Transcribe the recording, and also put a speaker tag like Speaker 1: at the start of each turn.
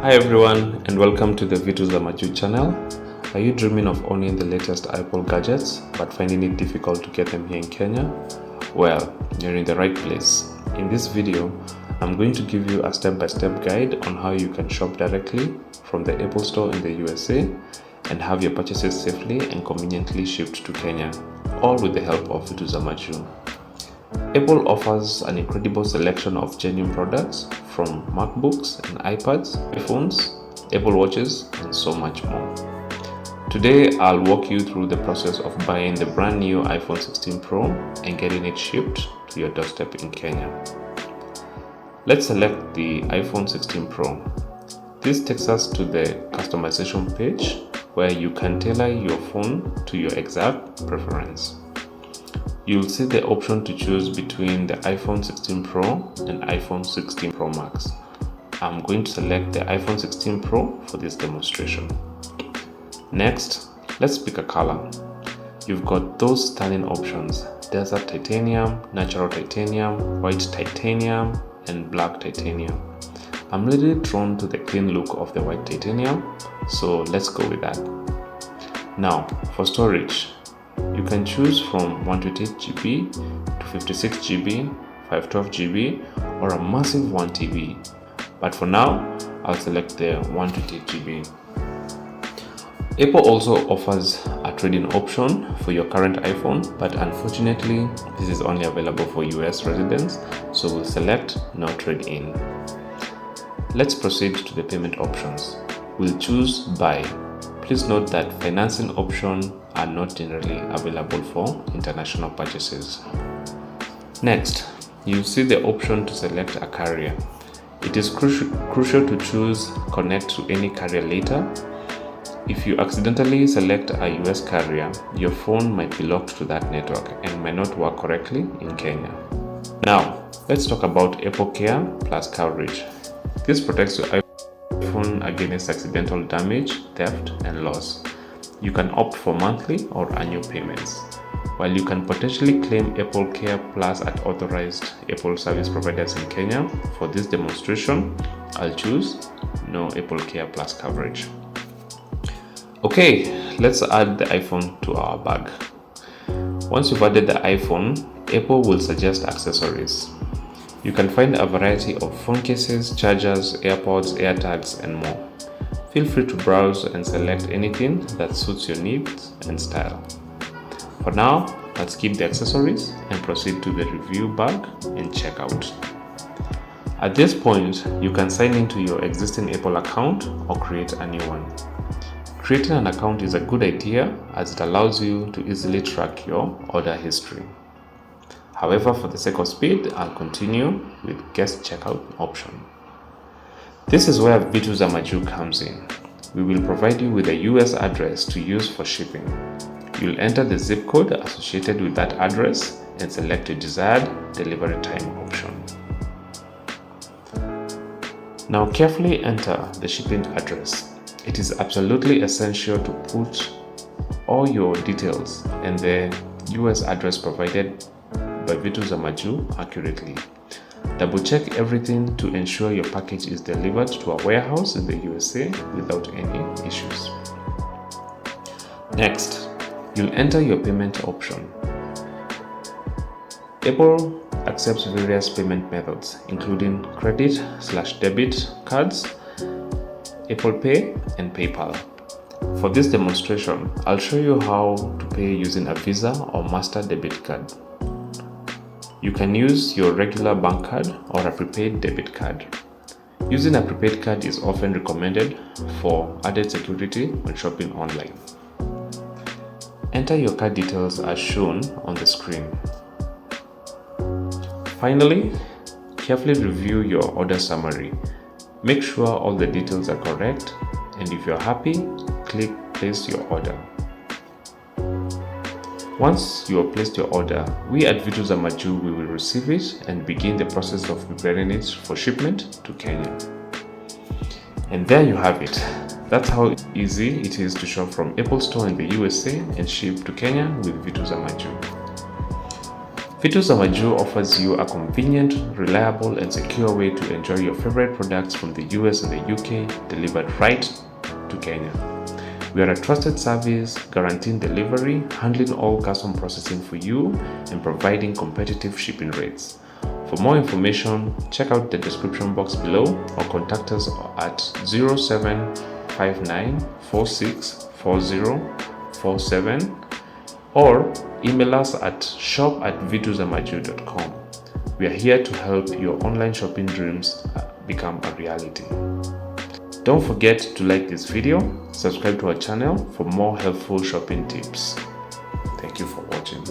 Speaker 1: Hi everyone, and welcome to the Vitu Za Majuu channel. Are you dreaming of owning the latest Apple gadgets but finding it difficult to get them here in Kenya? Well, you're in the right place. In this video, I'm going to give you a step-by-step guide on how you can shop directly from the Apple Store in the USA and have your purchases safely and conveniently shipped to Kenya, all with the help of Vitu Za Majuu. Apple offers an incredible selection of genuine products from MacBooks and iPads, iPhones, Apple Watches, and so much more. Today, I'll walk you through the process of buying the brand new iPhone 16 Pro and getting it shipped to your doorstep in Kenya. Let's select the iPhone 16 Pro. This takes us to the customization page where you can tailor your phone to your exact preference. You'll see the option to choose between the iPhone 16 Pro and iPhone 16 Pro Max. I'm going to select the iPhone 16 Pro for this demonstration. Next, let's pick a color. You've got those stunning options: desert titanium, natural titanium, white titanium, and black titanium. I'm really drawn to the clean look of the white titanium, so let's go with that. Now, for storage, you can choose from 128 GB to 56 GB, 512 GB, or a massive 1 TB. But for now, I'll select the 128 GB. Apple also offers a trade-in option for your current iPhone, but unfortunately, this is only available for US residents, so we'll select no trade-in. Let's proceed to the payment options. We'll choose Buy. Please note that financing options are not generally available for international purchases. Next, you'll see the option to select a carrier. It is crucial to choose Connect to any carrier later. If you accidentally select a US carrier, your phone might be locked to that network and may not work correctly in Kenya. Now, let's talk about Apple Care Plus coverage. This protects your iPhone against accidental damage, theft, and loss. You can opt for monthly or annual payments. While you can potentially claim Apple Care Plus at authorized Apple service providers in Kenya, for this demonstration, I'll choose no Apple Care Plus coverage. Okay, let's add the iPhone to our bag. Once you've added the iPhone, Apple will suggest accessories. You can find a variety of phone cases, chargers, AirPods, AirTags, and more. Feel free to browse and select anything that suits your needs and style. For now, let's keep the accessories and proceed to the review bag and checkout. At this point, you can sign into your existing Apple account or create a new one. Creating an account is a good idea as it allows you to easily track your order history. However, for the sake of speed, I'll continue with guest checkout option. This is where Vitu Za Majuu comes in. We will provide you with a US address to use for shipping. You'll enter the zip code associated with that address and select your desired delivery time option. Now carefully enter the shipping address. It is absolutely essential to put all your details and the US address provided by Vitu Za Majuu accurately. Double check everything to ensure your package is delivered to a warehouse in the USA without any issues. Next, you'll enter your payment option. Apple accepts various payment methods, including credit/debit cards, Apple Pay, and PayPal. For this demonstration, I'll show you how to pay using a Visa or Master debit card. You can use your regular bank card or a prepaid debit card. Using a prepaid card is often recommended for added security when shopping online. Enter your card details as shown on the screen. Finally, carefully review your order summary. Make sure all the details are correct, and if you're happy, click Place Your Order. Once you have placed your order, we at Vitu Za Majuu will receive it and begin the process of preparing it for shipment to Kenya. And there you have it. That's how easy it is to shop from Apple Store in the USA and ship to Kenya with Vitu Za Majuu. Vitu Za Majuu offers you a convenient, reliable, and secure way to enjoy your favorite products from the US and the UK delivered right to Kenya. We are a trusted service, guaranteeing delivery, handling all custom processing for you, and providing competitive shipping rates. For more information, check out the description box below or contact us at 0759464047 or email us at shop@vituzamajuu.com. We are here to help your online shopping dreams become a reality. Don't forget to like this video, subscribe to our channel for more helpful shopping tips. Thank you for watching.